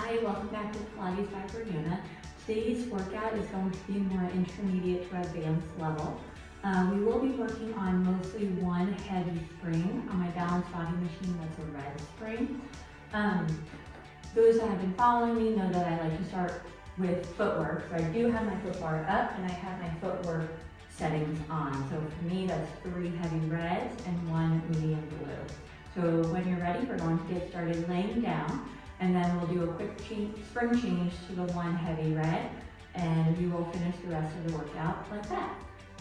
Hi, welcome back to Pilates by Brianna. Today's workout is going to be more intermediate to advanced level. We will be working on mostly one heavy spring on my balance body machine. That's a red spring. Those that have been following me know that I like to start with footwork. So I do have my foot bar up and I have my footwork settings on. So for me, that's 3 heavy reds and 1 medium blue. So when you're ready, we're going to get started laying down, and then we'll do a quick spring change to the 1 heavy red, and you will finish the rest of the workout like that.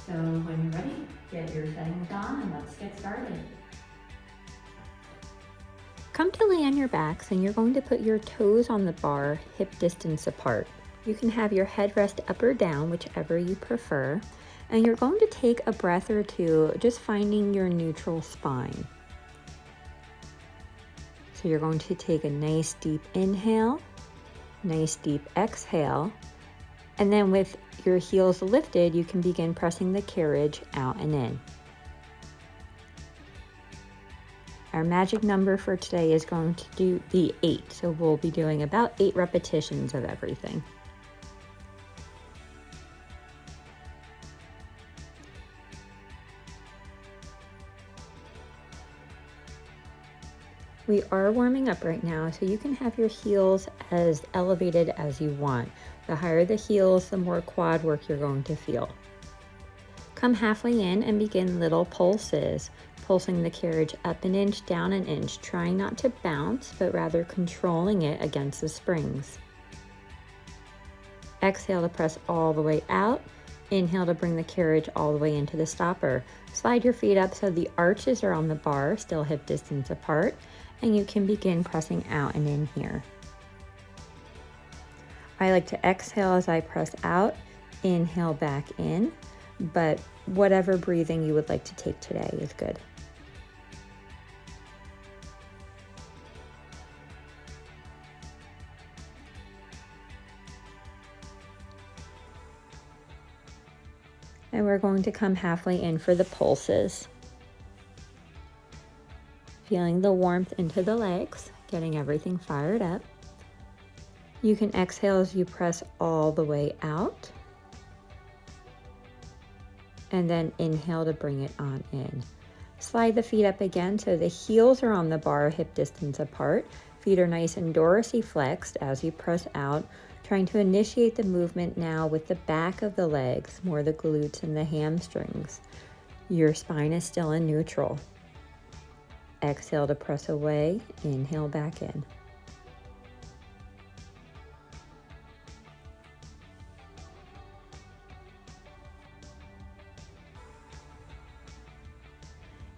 So when you're ready, get your settings on and let's get started. Come to lay on your backs, and you're going to put your toes on the bar hip distance apart. You can have your head rest up or down, whichever you prefer, and you're going to take a breath or two just finding your neutral spine. So you're going to take a nice deep inhale, nice deep exhale, and then with your heels lifted, you can begin pressing the carriage out and in. Our magic number for today is going to be 8, so we'll be doing about 8 repetitions of everything. We are warming up right now, so you can have your heels as elevated as you want. The higher the heels, the more quad work you're going to feel. Come halfway in and begin little pulses, pulsing the carriage up an inch, down an inch, trying not to bounce, but rather controlling it against the springs. Exhale to press all the way out. Inhale to bring the carriage all the way into the stopper. Slide your feet up so the arches are on the bar, still hip distance apart, and you can begin pressing out and in here. I like to exhale as I press out, inhale back in, but whatever breathing you would like to take today is good. And we're going to come halfway in for the pulses. Feeling the warmth into the legs, getting everything fired up. You can exhale as you press all the way out. And then inhale to bring it on in. Slide the feet up again so the heels are on the bar, hip distance apart. Feet are nice and dorsiflexed as you press out, trying to initiate the movement now with the back of the legs, more the glutes and the hamstrings. Your spine is still in neutral. Exhale to press away, inhale back in.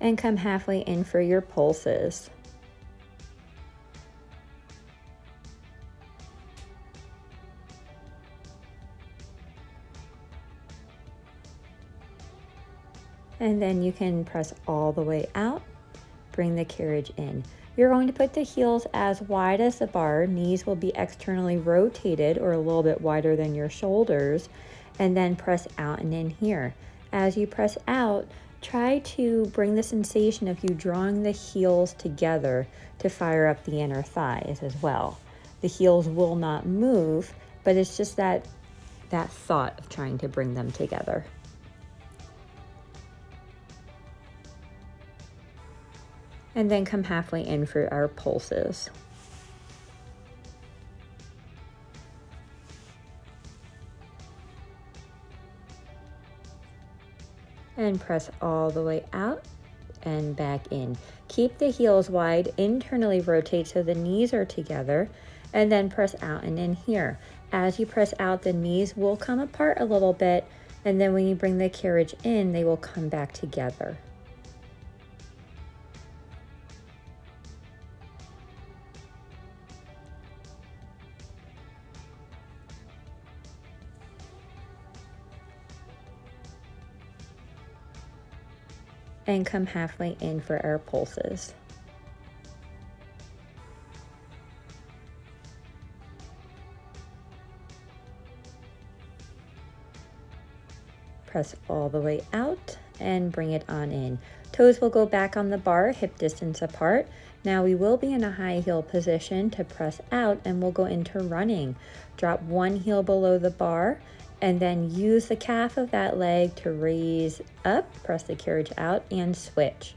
And come halfway in for your pulses. And then you can press all the way out, bring the carriage in. You're going to put the heels as wide as the bar, knees will be externally rotated or a little bit wider than your shoulders, and then press out and in here. As you press out, try to bring the sensation of you drawing the heels together to fire up the inner thighs as well. The heels will not move, but it's just that thought of trying to bring them together. And then come halfway in for our pulses. And press all the way out and back in. Keep the heels wide, internally rotate so the knees are together, and then press out and in here. As you press out, the knees will come apart a little bit, and then when you bring the carriage in, they will come back together. And come halfway in for our pulses. Press all the way out and bring it on in. Toes will go back on the bar, hip distance apart. Now we will be in a high heel position to press out, and we'll go into running. Drop one heel below the bar and then use the calf of that leg to raise up, press the carriage out, and switch.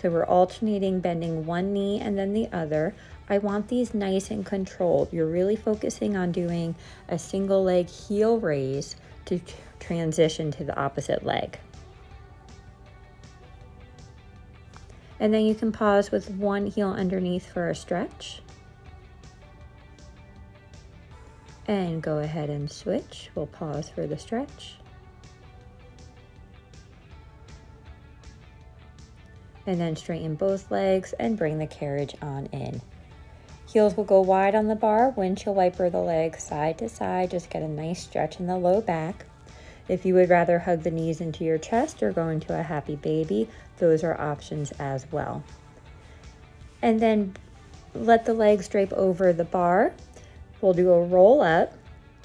So we're alternating, bending one knee and then the other. I want these nice and controlled. You're really focusing on doing a single leg heel raise to transition to the opposite leg. And then you can pause with one heel underneath for a stretch. And go ahead and switch. We'll pause for the stretch. And then straighten both legs and bring the carriage on in. Heels will go wide on the bar, windshield wiper the legs side to side, just get a nice stretch in the low back. If you would rather hug the knees into your chest or go into a happy baby, those are options as well. And then let the legs drape over the bar. We'll do a roll up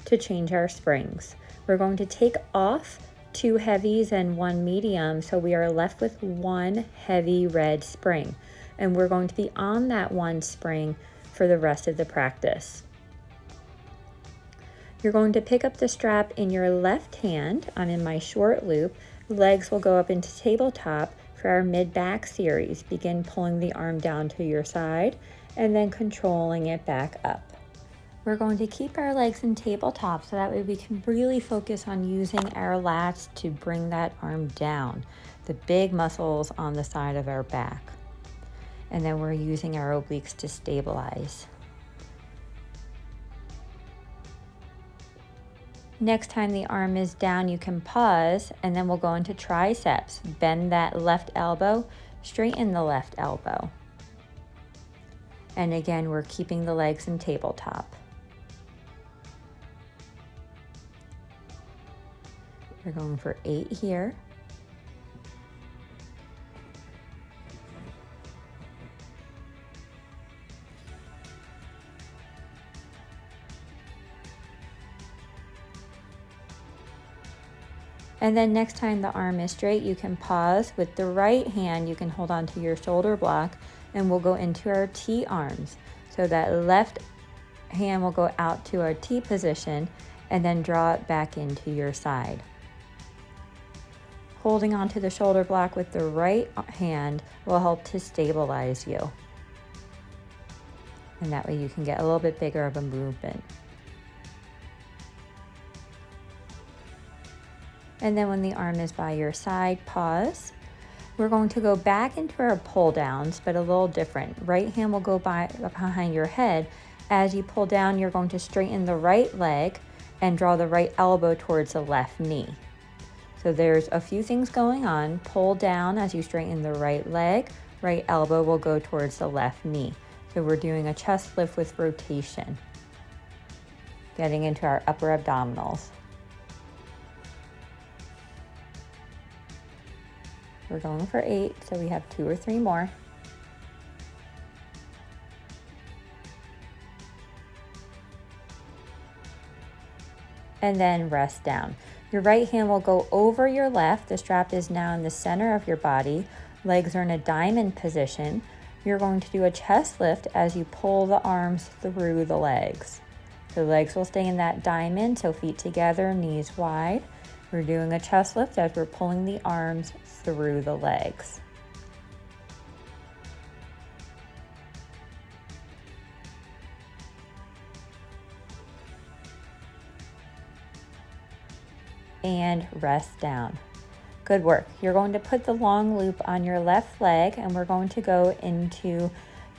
to change our springs. We're going to take off 2 heavies and 1 medium, so we are left with 1 heavy red spring. And we're going to be on that 1 spring for the rest of the practice. You're going to pick up the strap in your left hand. I'm in my short loop. Legs will go up into tabletop for our mid-back series. Begin pulling the arm down to your side and then controlling it back up. We're going to keep our legs in tabletop so that way we can really focus on using our lats to bring that arm down, the big muscles on the side of our back. And then we're using our obliques to stabilize. Next time the arm is down, you can pause, and then we'll go into triceps. Bend that left elbow, straighten the left elbow. And again, we're keeping the legs in tabletop. We're going for 8 here. And then next time the arm is straight, you can pause. With the right hand, you can hold on to your shoulder block, and we'll go into our T arms. So that left hand will go out to our T position and then draw it back into your side. Holding onto the shoulder block with the right hand will help to stabilize you. And that way you can get a little bit bigger of a movement. And then when the arm is by your side, pause. We're going to go back into our pull downs, but a little different. Right hand will go behind your head. As you pull down, you're going to straighten the right leg and draw the right elbow towards the left knee. So there's a few things going on. Pull down as you straighten the right leg. Right elbow will go towards the left knee. So we're doing a chest lift with rotation. Getting into our upper abdominals. We're going for 8, so we have 2 or 3 more. And then rest down. Your right hand will go over your left. The strap is now in the center of your body. Legs are in a diamond position. You're going to do a chest lift as you pull the arms through the legs. The legs will stay in that diamond, so feet together, knees wide. We're doing a chest lift as we're pulling the arms through the legs. And rest down. Good work. You're going to put the long loop on your left leg, and we're going to go into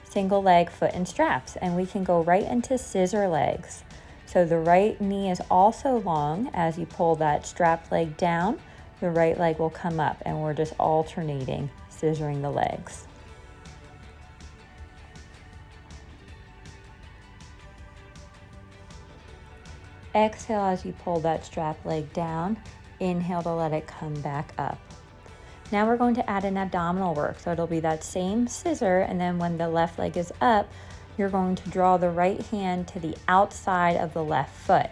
single leg foot and straps, and we can go right into scissor legs. So the right knee is also long. As you pull that strap leg down, the right leg will come up, and we're just alternating, scissoring the legs. Exhale as you pull that strap leg down. Inhale to let it come back up. Now we're going to add an abdominal work. So it'll be that same scissor, and then when the left leg is up, you're going to draw the right hand to the outside of the left foot.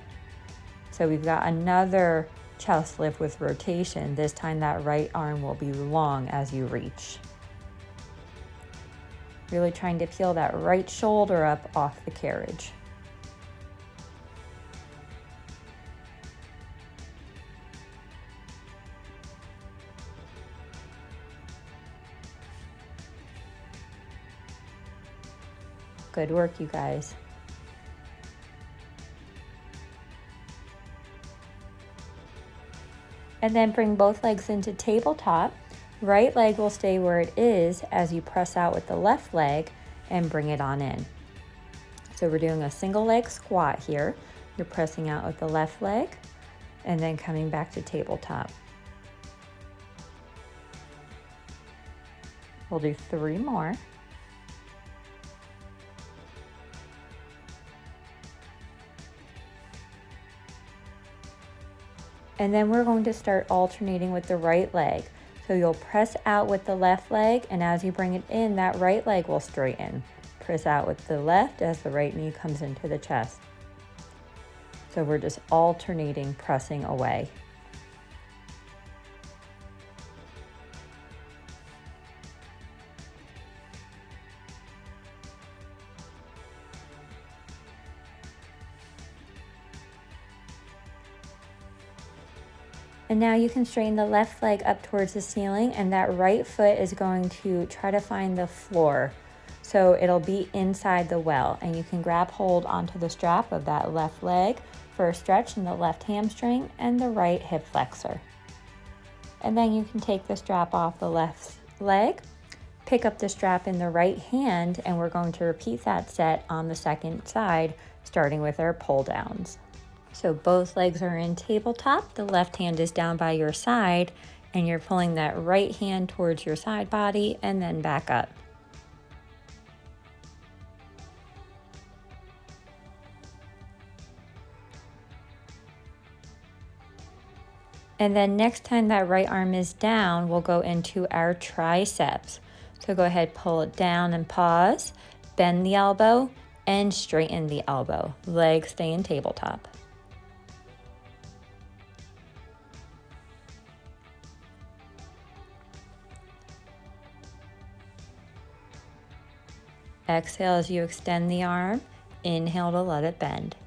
So we've got another chest lift with rotation. This time that right arm will be long as you reach. Really trying to peel that right shoulder up off the carriage. Good work, you guys. And then bring both legs into tabletop. Right leg will stay where it is as you press out with the left leg and bring it on in. So we're doing a single leg squat here. You're pressing out with the left leg and then coming back to tabletop. We'll do 3 more. And then we're going to start alternating with the right leg. So you'll press out with the left leg, and as you bring it in, that right leg will straighten. Press out with the left as the right knee comes into the chest. So we're just alternating, pressing away. And now you can straighten the left leg up towards the ceiling, and that right foot is going to try to find the floor. So it'll be inside the well, and you can grab hold onto the strap of that left leg for a stretch in the left hamstring and the right hip flexor. And then you can take the strap off the left leg, pick up the strap in the right hand, and we're going to repeat that set on the second side, starting with our pull downs. So both legs are in tabletop, the left hand is down by your side, and you're pulling that right hand towards your side body and then back up. And then next time that right arm is down, we'll go into our triceps. So go ahead, pull it down and pause, bend the elbow and straighten the elbow. Legs stay in tabletop. Exhale as you extend the arm, inhale to let it bend.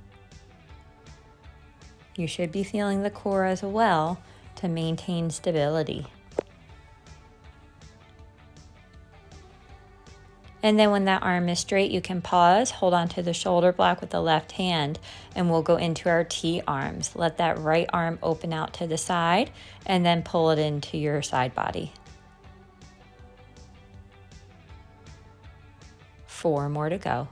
You should be feeling the core as well to maintain stability. And then when that arm is straight, you can pause, hold on to the shoulder block with the left hand, and we'll go into our T arms. Let that right arm open out to the side and then pull it into your side body. 4 more to go.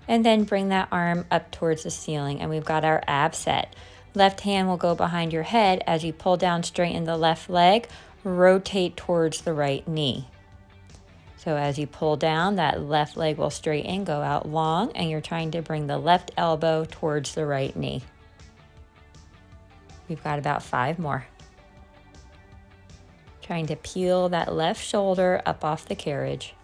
And then bring that arm up towards the ceiling, and we've got our ab set. Left hand will go behind your head as you pull down, straighten the left leg, rotate towards the right knee. So as you pull down, that left leg will straighten, go out long, and you're trying to bring the left elbow towards the right knee. We've got about 5 more. Trying to peel that left shoulder up off the carriage.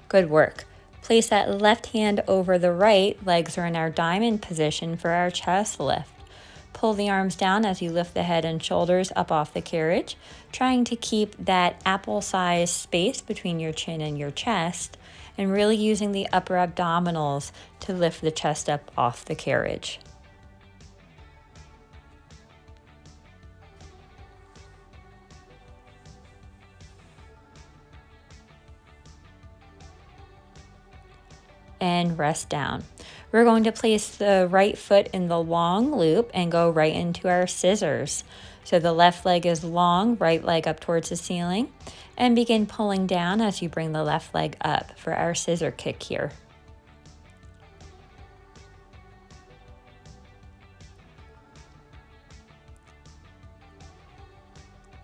Good work. Place that left hand over the right, legs are in our diamond position for our chest lift. Pull the arms down as you lift the head and shoulders up off the carriage, trying to keep that apple-sized space between your chin and your chest, and really using the upper abdominals to lift the chest up off the carriage. And rest down. We're going to place the right foot in the long loop and go right into our scissors. So the left leg is long, right leg up towards the ceiling, and begin pulling down as you bring the left leg up for our scissor kick here.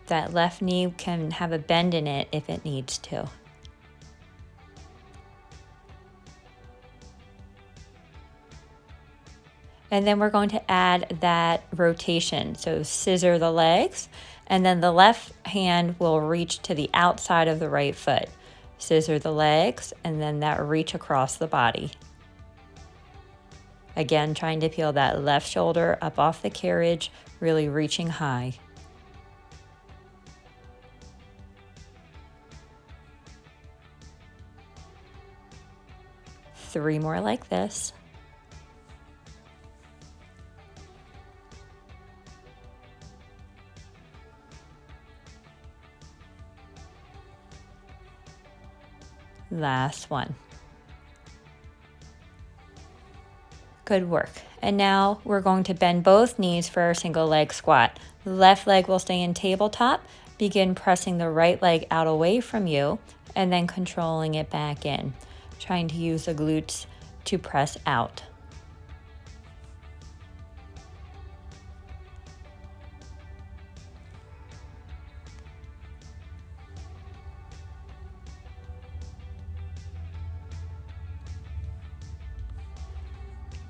That left knee can have a bend in it if it needs to. And then we're going to add that rotation. So scissor the legs, and then the left hand will reach to the outside of the right foot. Scissor the legs, and then that reach across the body. Again, trying to peel that left shoulder up off the carriage, really reaching high. Three more like this. Last one. Good work. And now we're going to bend both knees for our single leg squat. The left leg will stay in tabletop. Begin pressing the right leg out away from you and then controlling it back in. Trying to use the glutes to press out.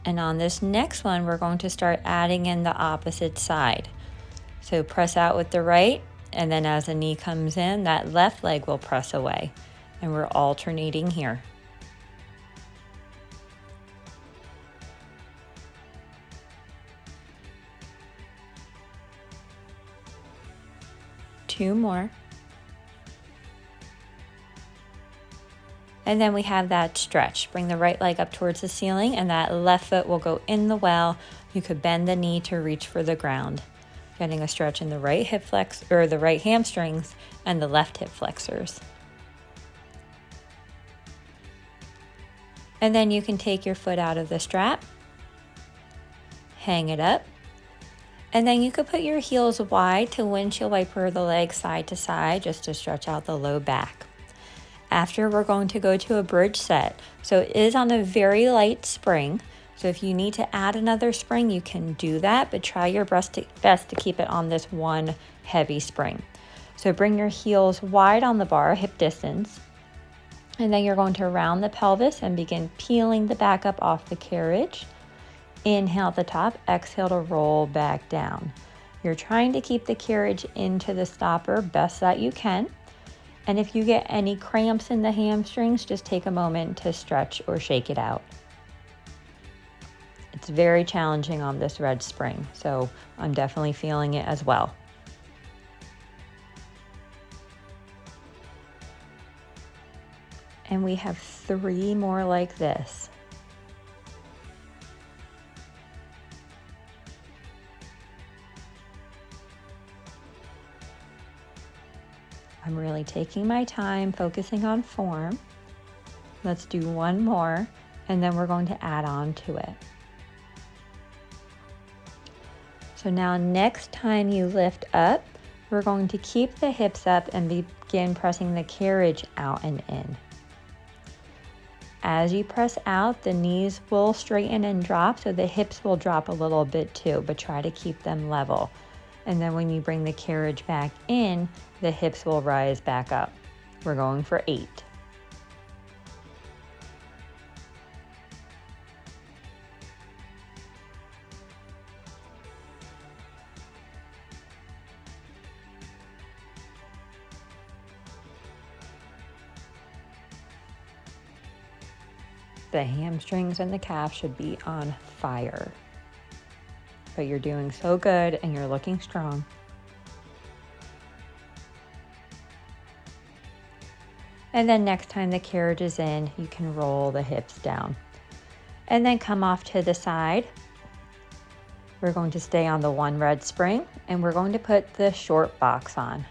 And on this next one, we're going to start adding in the opposite side. So press out with the right, and then as the knee comes in, that left leg will press away. And we're alternating here. Two more. And then we have that stretch. Bring the right leg up towards the ceiling, and that left foot will go in the well. You could bend the knee to reach for the ground. Getting a stretch in the right hip flex, or the right hamstrings, and the left hip flexors. And then you can take your foot out of the strap, hang it up, and then you could put your heels wide to windshield wiper the legs side to side just to stretch out the low back. After, we're going to go to a bridge set. So it is on a very light spring. So if you need to add another spring, you can do that, but try your best to keep it on this one heavy spring. So bring your heels wide on the bar, hip distance, and then you're going to round the pelvis and begin peeling the back up off the carriage. Inhale at the top, exhale to roll back down. You're trying to keep the carriage into the stopper best that you can. And if you get any cramps in the hamstrings, just take a moment to stretch or shake it out. It's very challenging on this red spring, so I'm definitely feeling it as well. And we have three more like this. I'm really taking my time, focusing on form. Let's do one more, and then we're going to add on to it. So now next time you lift up, we're going to keep the hips up and begin pressing the carriage out and in. As you press out, the knees will straighten and drop, so the hips will drop a little bit too, but try to keep them level. And then when you bring the carriage back in, the hips will rise back up. We're going for 8. The hamstrings and the calf should be on fire. But you're doing so good and you're looking strong. And then next time the carriage is in, you can roll the hips down. And then come off to the side. We're going to stay on the one red spring, and we're going to put the short box on.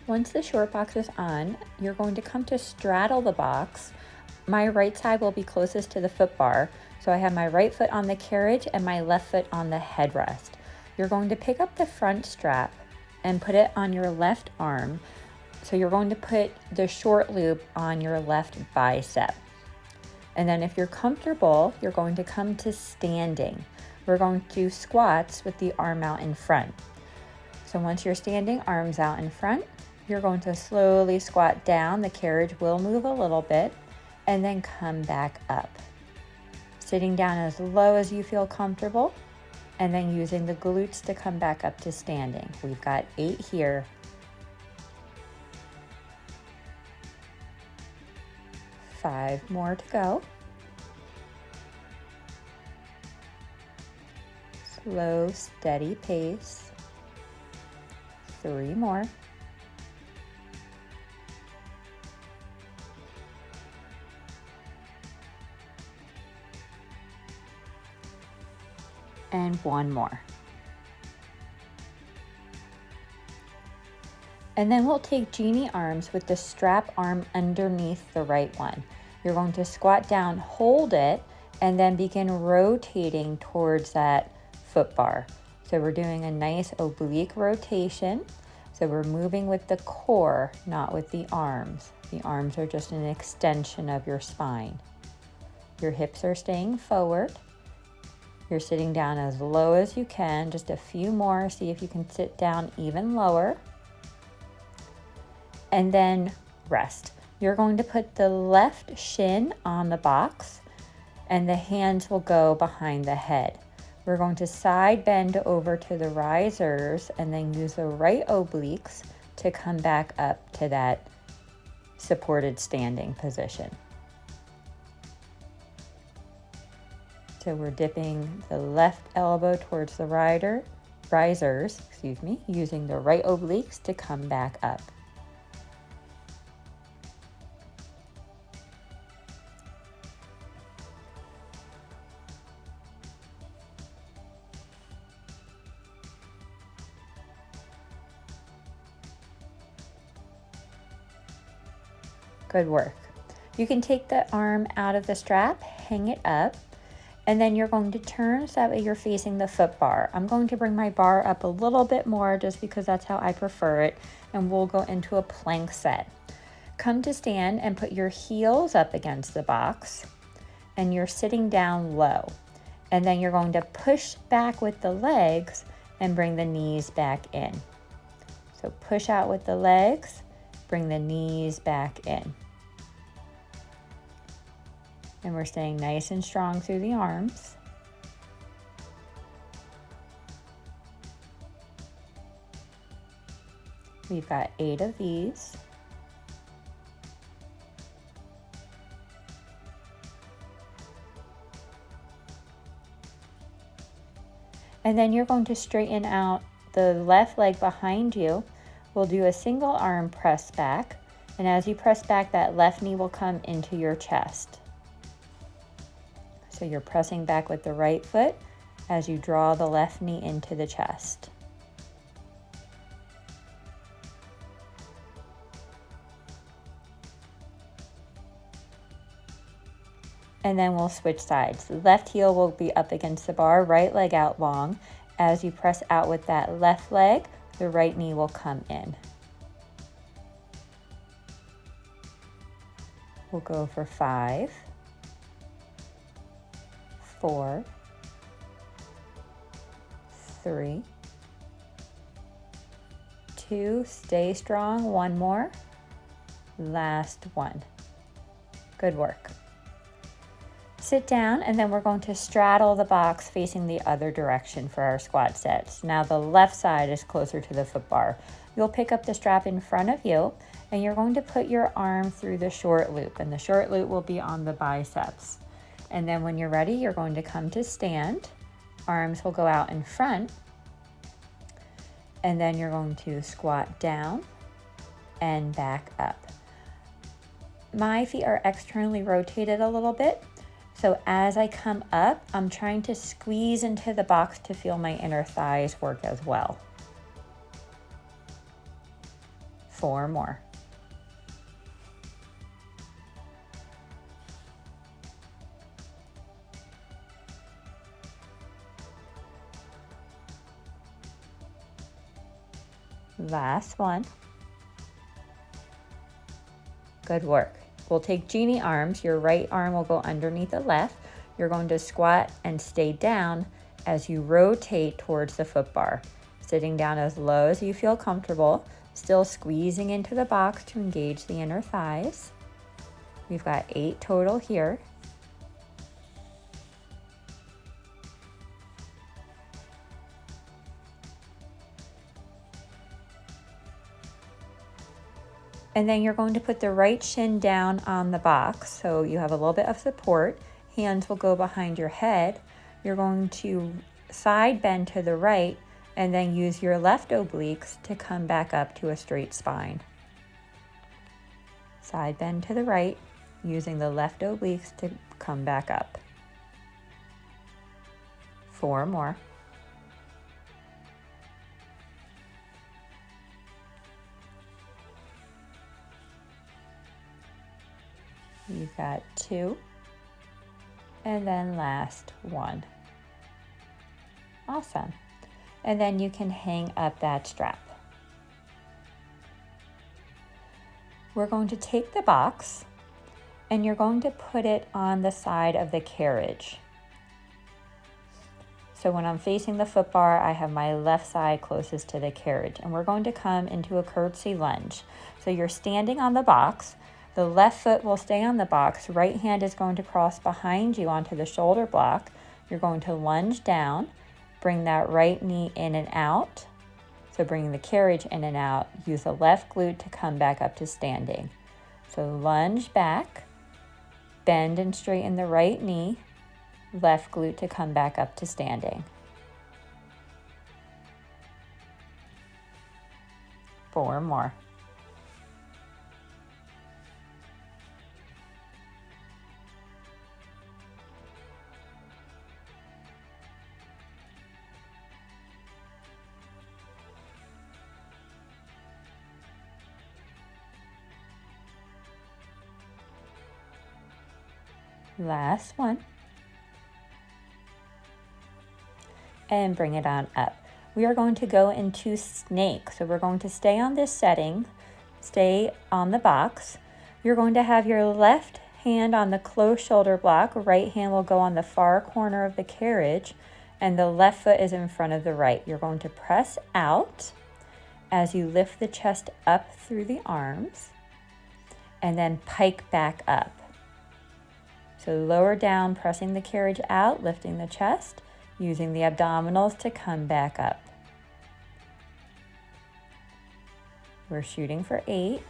Once the short box is on, you're going to come to straddle the box. My right side will be closest to the foot bar, so I have my right foot on the carriage and my left foot on the headrest. You're going to pick up the front strap and put it on your left arm. So you're going to put the short loop on your left bicep. And then if you're comfortable, you're going to come to standing. we're going to do squats with the arm out in front. So once you're standing, arms out in front, you're going to slowly squat down. The carriage will move a little bit and then come back up. Sitting down as low as you feel comfortable and then using the glutes to come back up to standing. We've got 8 here. 5 more to go. Slow, steady pace. 3 more. And 1 more. And then we'll take genie arms with the strap arm underneath the right one. You're going to squat down, hold it, and then begin rotating towards that foot bar. So we're doing a nice oblique rotation. So we're moving with the core, not with the arms. The arms are just an extension of your spine. Your hips are staying forward. You're sitting down as low as you can. Just a few more. See if you can sit down even lower. And then rest. You're going to put the left shin on the box and the hands will go behind the head. We're going to side bend over to the risers and then use the right obliques to come back up to that supported standing position. So we're dipping the left elbow towards the risers, using the right obliques to come back up. Good work. You can take the arm out of the strap, hang it up, and then you're going to turn so that way you're facing the foot bar. I'm going to bring my bar up a little bit more just because that's how I prefer it, and we'll go into a plank set. Come to stand and put your heels up against the box, and you're sitting down low. And then you're going to push back with the legs and bring the knees back in. So push out with the legs, bring the knees back in. And we're staying nice and strong through the arms. We've got 8 of these. And then you're going to straighten out the left leg behind you. We'll do a single arm press back. And as you press back, that left knee will come into your chest. So you're pressing back with the right foot as you draw the left knee into the chest. And then we'll switch sides. The left heel will be up against the bar, right leg out long. As you press out with that left leg, the right knee will come in. We'll go for 5, 4, 3, 2, stay strong, 1 more, last one. Good work. Sit down, and then we're going to straddle the box facing the other direction for our squat sets. Now the left side is closer to the foot bar. You'll pick up the strap in front of you, and you're going to put your arm through the short loop, and the short loop will be on the biceps. And then when you're ready, you're going to come to stand. Arms will go out in front. And then you're going to squat down and back up. My feet are externally rotated a little bit. So as I come up, I'm trying to squeeze into the box to feel my inner thighs work as well. 4 more. Last one. Good work. We'll take genie arms. Your right arm will go underneath the left. You're going to squat and stay down as you rotate towards the foot bar, sitting down as low as you feel comfortable, still squeezing into the box to engage the inner thighs. We've got 8 total here. And then you're going to put the right shin down on the box so you have a little bit of support. Hands will go behind your head. You're going to side bend to the right and then use your left obliques to come back up to a straight spine. Side bend to the right, using the left obliques to come back up. 4 more. You've got 2, and then last 1. Awesome. And then you can hang up that strap. We're going to take the box and you're going to put it on the side of the carriage. So when I'm facing the foot bar, I have my left side closest to the carriage, and we're going to come into a curtsy lunge. So you're standing on the box. The left foot will stay on the box. Right hand is going to cross behind you onto the shoulder block. You're going to lunge down, bring that right knee in and out. So bring the carriage in and out. Use the left glute to come back up to standing. So lunge back, bend and straighten the right knee, left glute to come back up to standing. 4 more. Last one. And bring it on up. We are going to go into snake. So we're going to stay on this setting, stay on the box. You're going to have your left hand on the closed shoulder block. Right hand will go on the far corner of the carriage, and the left foot is in front of the right. You're going to press out as you lift the chest up through the arms, and then pike back up. So lower down, pressing the carriage out, lifting the chest, using the abdominals to come back up. We're shooting for 8.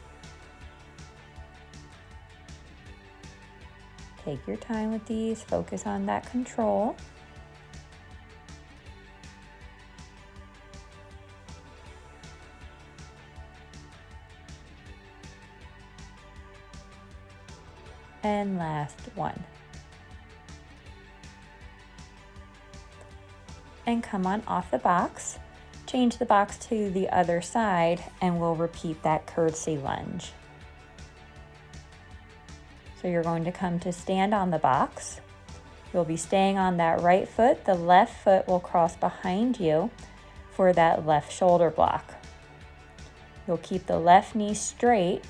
Take your time with these, focus on that control. And last one. And come on off the box, change the box to the other side, and we'll repeat that curtsy lunge. So you're going to come to stand on the box. You'll be staying on that right foot. The left foot will cross behind you for that left shoulder block. You'll keep the left knee straight,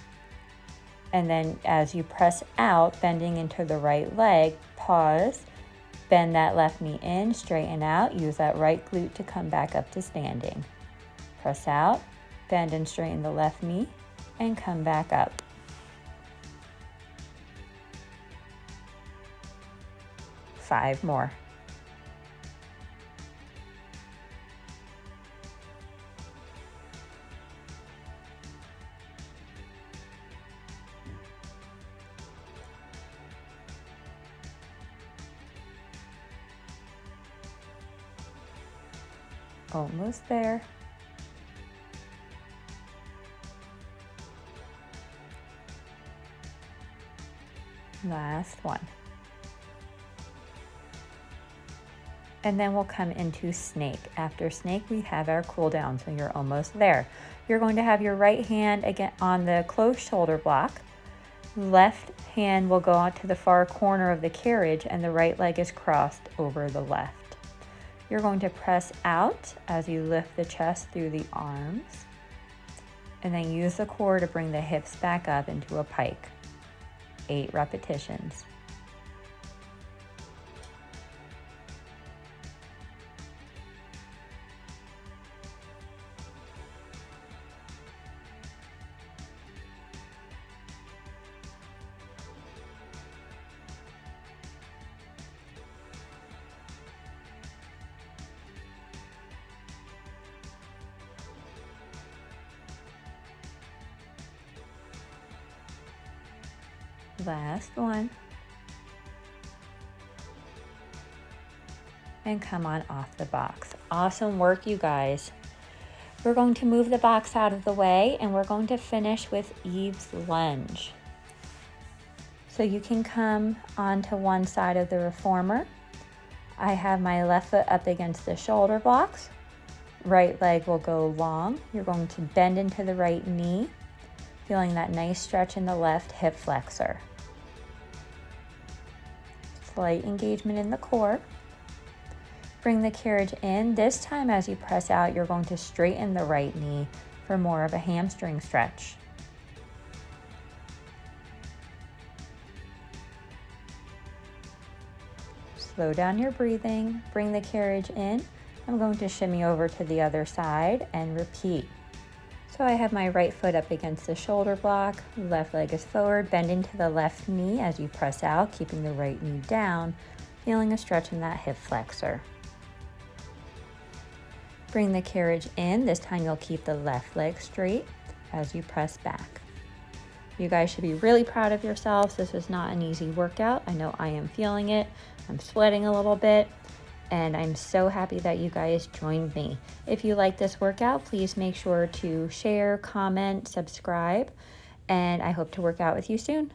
and then as you press out, bending into the right leg, pause, bend that left knee in, straighten out, use that right glute to come back up to standing. Press out, bend and straighten the left knee, and come back up. Five more. Almost there. Last one. And then we'll come into snake. After snake, we have our cool down, so you're almost there. You're going to have your right hand again on the closed shoulder block. Left hand will go out to the far corner of the carriage, and the right leg is crossed over the left. You're going to press out as you lift the chest through the arms, and then use the core to bring the hips back up into a pike. 8 repetitions. Last one. And come on off the box. Awesome work, you guys. We're going to move the box out of the way and we're going to finish with Eve's lunge. So you can come onto one side of the reformer. I have my left foot up against the shoulder blocks. Right leg will go long. You're going to bend into the right knee, feeling that nice stretch in the left hip flexor. Slight engagement in the core. Bring the carriage in. This time as you press out, you're going to straighten the right knee for more of a hamstring stretch. Slow down your breathing. Bring the carriage in. I'm going to shimmy over to the other side and repeat. So I have my right foot up against the shoulder block, left leg is forward, bend into the left knee as you press out, keeping the right knee down, feeling a stretch in that hip flexor. Bring the carriage in. This time you'll keep the left leg straight as you press back. You guys should be really proud of yourselves. This is not an easy workout. I know I am feeling it. I'm sweating a little bit, and I'm so happy that you guys joined me. If you like this workout, please make sure to share, comment, subscribe, and I hope to work out with you soon.